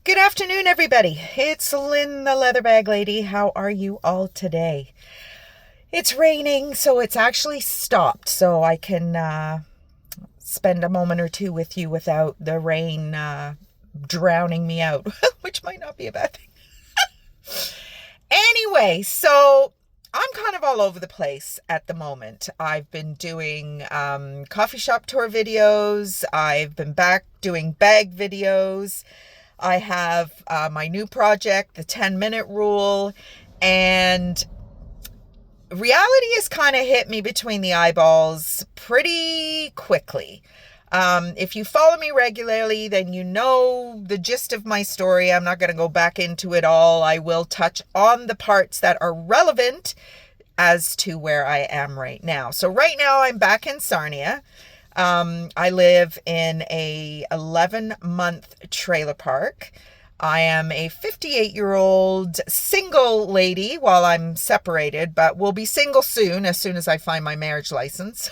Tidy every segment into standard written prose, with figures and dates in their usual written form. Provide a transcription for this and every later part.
Good afternoon, everybody. It's Lynn, the leather bag lady. How are you all today? It's raining, so it's actually stopped, so I can spend a moment or two with you without the rain drowning me out, which might not be a bad thing. Anyway, so I'm kind of all over the place at the moment. I've been doing coffee shop tour videos. I've been back doing bag videos. I have my new project, the 10-minute rule, and reality has kind of hit me between the eyeballs pretty quickly. If you follow me regularly, then you know the gist of my story. I'm not going to go back into it all. I will touch on the parts that are relevant as to where I am right now. So right now I'm back in Sarnia. I live in a 11-month trailer park. I am a 58-year-old single lady while I'm separated, but will be single soon as I find my marriage license.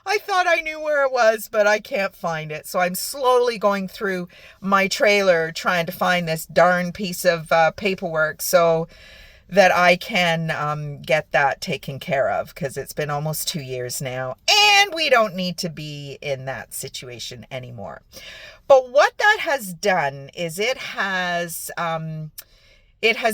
I thought I knew where it was, but I can't find it. So I'm slowly going through my trailer trying to find this darn piece of paperwork so that I can get that taken care of, because it's been almost 2 years now and we don't need to be in that situation anymore. But what that has done is it has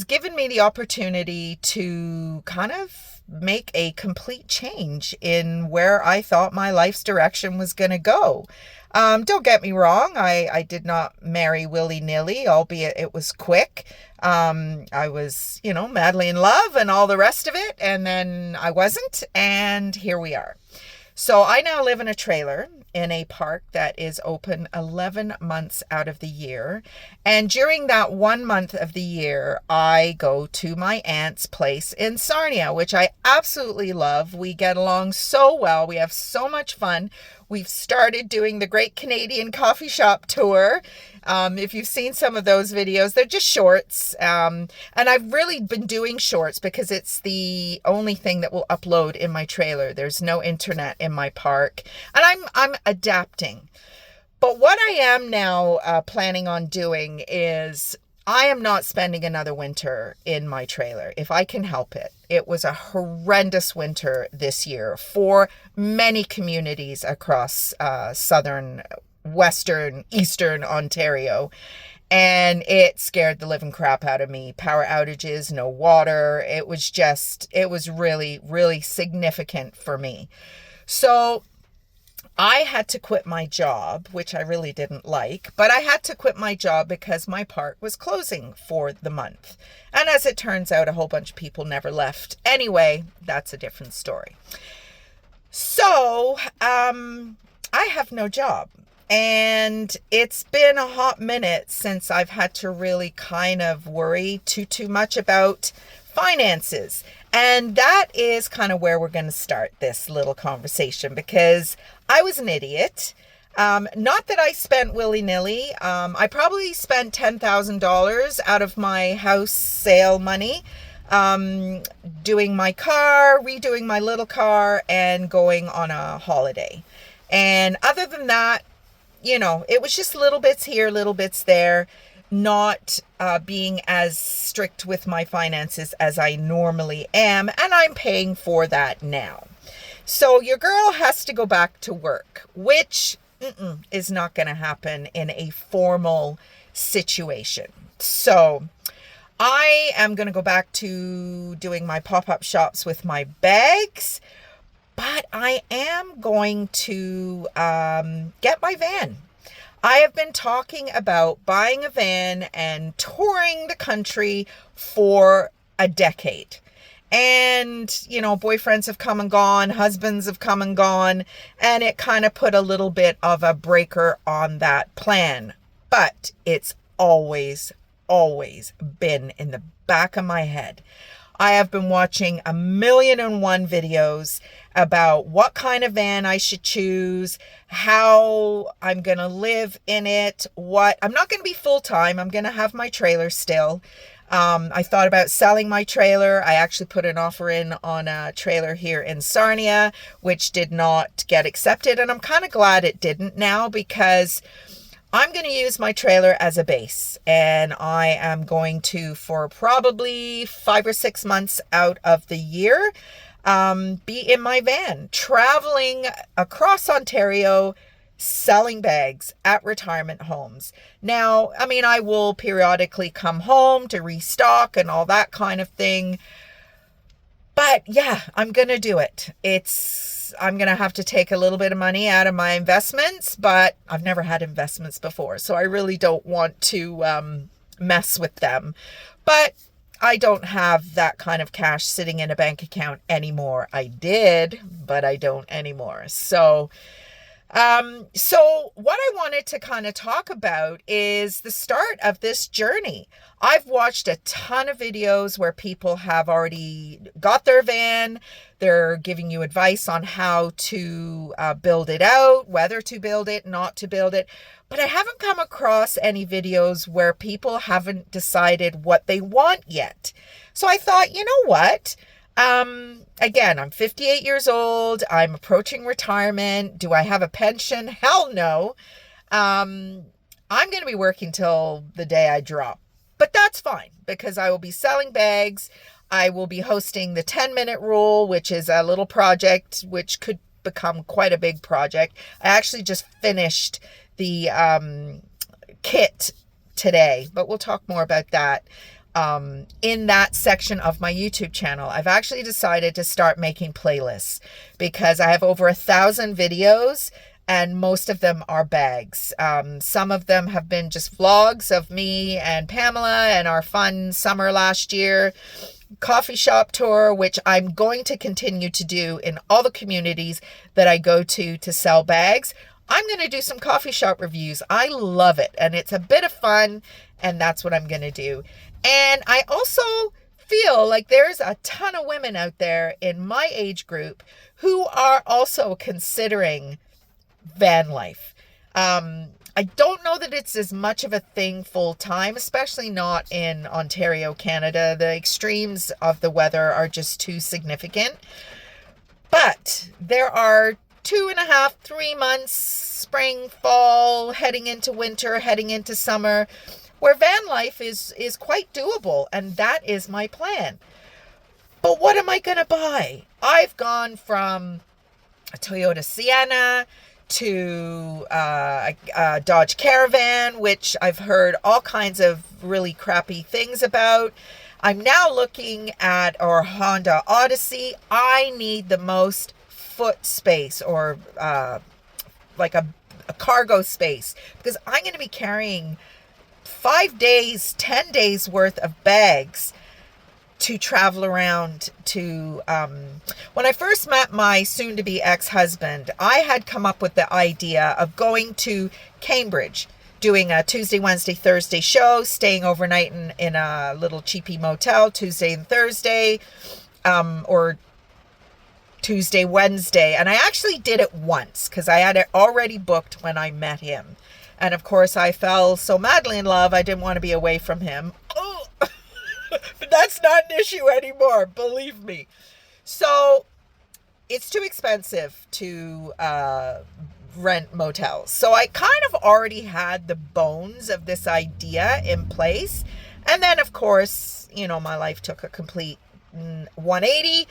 given me the opportunity to kind of make a complete change in where I thought my life's direction was going to go. Don't get me wrong. I did not marry willy-nilly, albeit it was quick. I was, madly in love and all the rest of it. And then I wasn't. And here we are. So I now live in a trailer in a park that is open 11 months out of the year. And during that 1 month of the year, I go to my aunt's place in Sarnia, which I absolutely love. We get along so well. We have so much fun. We've started doing the Great Canadian Coffee Shop Tour. If you've seen some of those videos, they're just shorts. And I've really been doing shorts because it's the only thing that will upload in my trailer. There's no internet in my park. And I'm adapting. But what I am now planning on doing is I am not spending another winter in my trailer if I can help it. It was a horrendous winter this year for many communities across southern, western, eastern Ontario. And it scared the living crap out of me. Power outages, no water. It was really, really significant for me. So I had to quit my job, which I really didn't like, but I had to quit my job because my park was closing for the month. And as it turns out, a whole bunch of people never left. Anyway, that's a different story. So, I have no job. And it's been a hot minute since I've had to really kind of worry too much about finances. And that is kind of where we're going to start this little conversation, because I was an idiot. Not that I spent willy-nilly. I probably spent $10,000 out of my house sale money, doing my car, redoing my little car, and going on a holiday. And other than that, it was just little bits here, little bits there, not being as strict with my finances as I normally am. And I'm paying for that now. So your girl has to go back to work, which is not going to happen in a formal situation. So I am going to go back to doing my pop-up shops with my bags, but I am going to get my van. I have been talking about buying a van and touring the country for a decade. And, boyfriends have come and gone, husbands have come and gone, and it kind of put a little bit of a breaker on that plan. But it's always been in the back of my head. I have been watching 1,000,001 videos about what kind of van I should choose, how I'm going to live in it, I'm not going to be full-time. I'm going to have my trailer still. I thought about selling my trailer. I actually put an offer in on a trailer here in Sarnia, which did not get accepted. And I'm kind of glad it didn't now, because I'm going to use my trailer as a base, and I am going to, for probably 5 or 6 months out of the year, be in my van, traveling across Ontario, selling bags at retirement homes. Now, I mean, I will periodically come home to restock and all that kind of thing. But yeah, I'm going to do it. I'm going to have to take a little bit of money out of my investments, but I've never had investments before, so I really don't want to mess with them. But I don't have that kind of cash sitting in a bank account anymore. I did, but I don't anymore. So what I wanted to kind of talk about is the start of this journey. I've watched a ton of videos where people have already got their van. They're giving you advice on how to build it out, whether to build it, not to build it. But I haven't come across any videos where people haven't decided what they want yet. So I thought, you know what? Again, I'm 58 years old. I'm approaching retirement. Do I have a pension? Hell no. I'm going to be working till the day I drop. But that's fine, because I will be selling bags. I will be hosting the 10-minute rule, which is a little project, which could become quite a big project. I actually just finished the kit today, but we'll talk more about that. In that section of my YouTube channel, I've actually decided to start making playlists because I have over 1,000 videos and most of them are bags. Some of them have been just vlogs of me and Pamela and our fun summer last year, coffee shop tour, which I'm going to continue to do in all the communities that I go to sell bags. I'm going to do some coffee shop reviews. I love it, and it's a bit of fun, and that's what I'm going to do. And I also feel like there's a ton of women out there in my age group who are also considering van life. I don't know that it's as much of a thing full time, especially not in Ontario, Canada. The extremes of the weather are just too significant. But there are 2.5, 3 months, spring, fall, heading into winter, heading into summer, where van life is quite doable, and that is my plan. But what am I going to buy? I've gone from a Toyota Sienna to a Dodge Caravan, which I've heard all kinds of really crappy things about. I'm now looking at our Honda Odyssey. I need the most foot space, or like a cargo space, because I'm going to be carrying 5 days, 10 days worth of bags to travel around to. When I first met my soon-to-be ex-husband, I had come up with the idea of going to Cambridge, doing a Tuesday, Wednesday, Thursday show, staying overnight in a little cheapy motel Tuesday and Thursday, or Tuesday, Wednesday. And I actually did it once because I had it already booked when I met him. And of course, I fell so madly in love, I didn't want to be away from him. Oh, but that's not an issue anymore, believe me. So it's too expensive to rent motels. So I kind of already had the bones of this idea in place. And then, of course, you know, my life took a complete 180.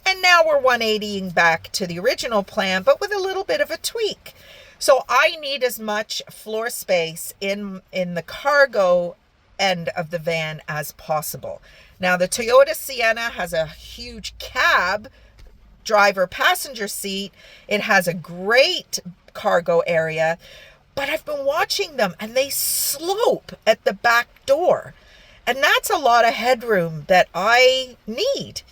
And now we're 180ing back to the original plan, but with a little bit of a tweak. So I need as much floor space in the cargo end of the van as possible. Now, the Toyota Sienna has a huge cab, driver passenger seat. It has a great cargo area, but I've been watching them and they slope at the back door. And that's a lot of headroom that I need.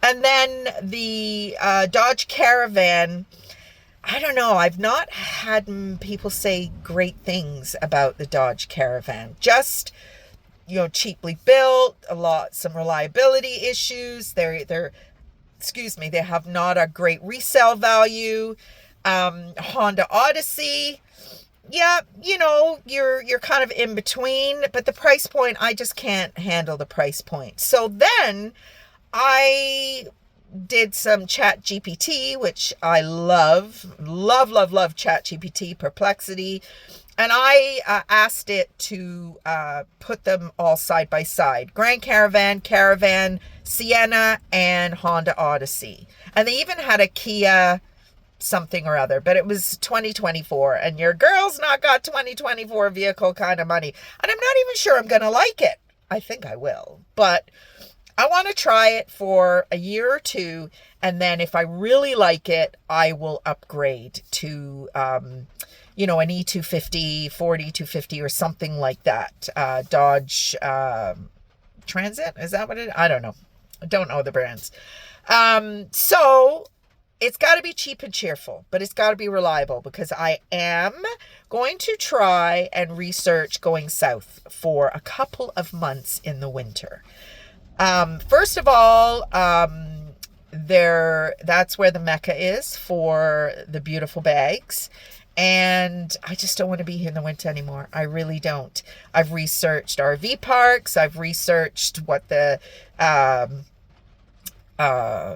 And then the Dodge Caravan, I don't know. I've not had people say great things about the Dodge Caravan. Just, you know, cheaply built, some reliability issues. They have not a great resale value. Honda Odyssey, yeah, you know, you're kind of in between, but the price point, I just can't handle the price point. So then I did some chat GPT, which I love chat GPT, Perplexity. And I asked it to put them all side by side. Grand Caravan, Caravan, Sienna, and Honda Odyssey. And they even had a Kia something or other, but it was 2024. And your girl's not got 2024 vehicle kind of money. And I'm not even sure I'm going to like it. I think I will. But I want to try it for a year or two. And then if I really like it, I will upgrade to an E250, Ford E250 or something like that. Dodge Transit, is that what it is? I don't know. I don't know the brands. So it's got to be cheap and cheerful, but it's got to be reliable, because I am going to try and research going south for a couple of months in the winter. First of all, that's where the Mecca is for the beautiful bags. And I just don't want to be here in the winter anymore. I really don't. I've researched RV parks. I've researched what the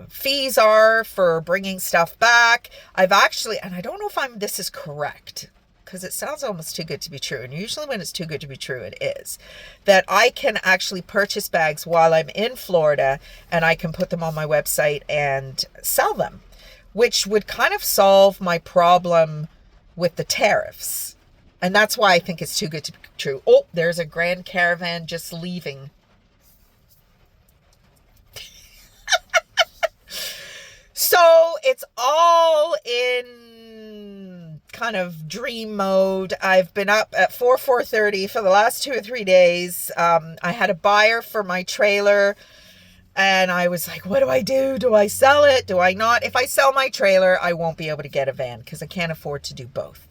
fees are for bringing stuff back. I've actually, and I don't know if this is correct, because it sounds almost too good to be true. And usually when it's too good to be true, it is. That I can actually purchase bags while I'm in Florida, and I can put them on my website and sell them, which would kind of solve my problem with the tariffs. And that's why I think it's too good to be true. Oh, there's a Grand Caravan just leaving. So it's all in kind of dream mode. I've been up at 4:30 for the last 2 or 3 days. I had a buyer for my trailer, and I was like, what do I do? Do I sell it? Do I not? If I sell my trailer, I won't be able to get a van, because I can't afford to do both.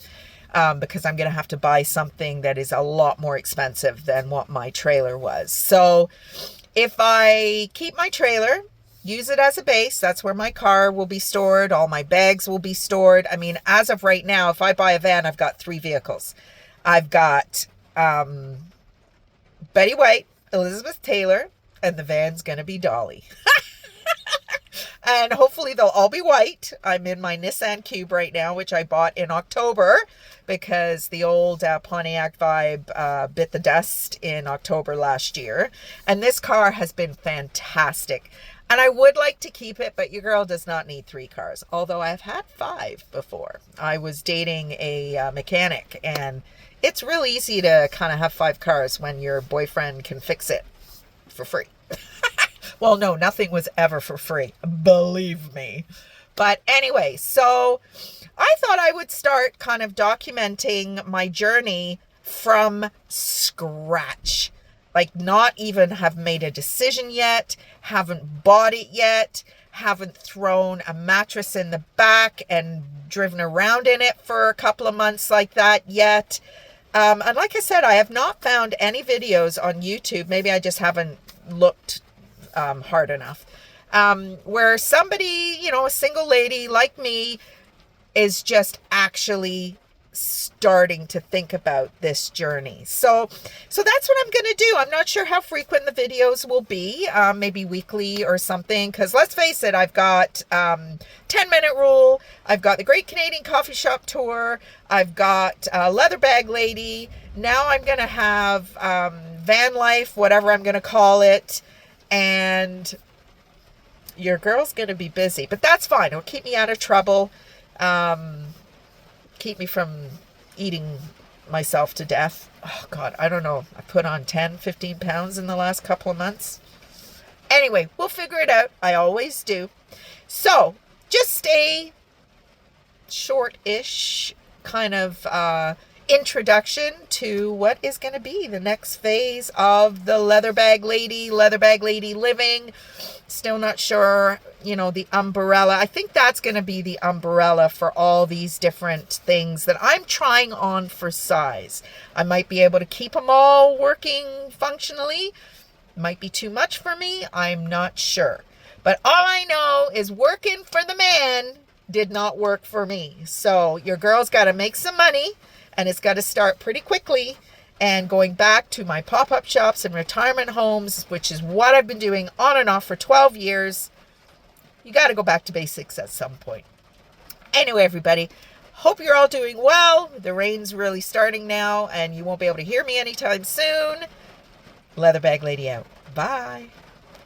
Because I'm going to have to buy something that is a lot more expensive than what my trailer was. So if I keep my trailer, use it as a base, that's where my car will be stored. All my bags will be stored. I mean, as of right now, if I buy a van, I've got 3 vehicles. I've got Betty White, Elizabeth Taylor, and the van's going to be Dolly. And hopefully they'll all be white. I'm in my Nissan Cube right now, which I bought in October, because the old Pontiac Vibe bit the dust in October last year. And this car has been fantastic. And I would like to keep it, but your girl does not need 3 cars. Although I've had 5 before. I was dating a mechanic, and it's real easy to kind of have 5 cars when your boyfriend can fix it for free. Well, no, nothing was ever for free. Believe me. But anyway, so I thought I would start kind of documenting my journey from scratch. Like, not even have made a decision yet, haven't bought it yet, haven't thrown a mattress in the back and driven around in it for a couple of months like that yet. And like I said, I have not found any videos on YouTube. Maybe I just haven't looked hard enough. Where somebody, a single lady like me is just actually starting to think about this journey. So that's what I'm going to do. I'm not sure how frequent the videos will be, maybe weekly or something, because let's face it, I've got 10-minute rule, I've got the Great Canadian Coffee Shop Tour, I've got Leather Bag Lady, now I'm going to have Vanlife, whatever I'm going to call it, and your girl's going to be busy, but that's fine. It'll keep me out of trouble. Keep me from eating myself to death. Oh God, I don't know. I put on 10, 15 pounds in the last couple of months. Anyway, we'll figure it out. I always do. So just a short-ish kind of introduction to what is going to be the next phase of the Leather Bag Lady living. Still not sure, the umbrella. I think that's going to be the umbrella for all these different things that I'm trying on for size. I might be able to keep them all working functionally. Might be too much for me. I'm not sure. But all I know is working for the man did not work for me. So your girl's got to make some money, and it's got to start pretty quickly. And going back to my pop-up shops and retirement homes, which is what I've been doing on and off for 12 years, You got to go back to basics at some point. Anyway, everybody, hope you're all doing well. The rain's really starting now, and you won't be able to hear me anytime soon. Leather Bag Lady out. Bye.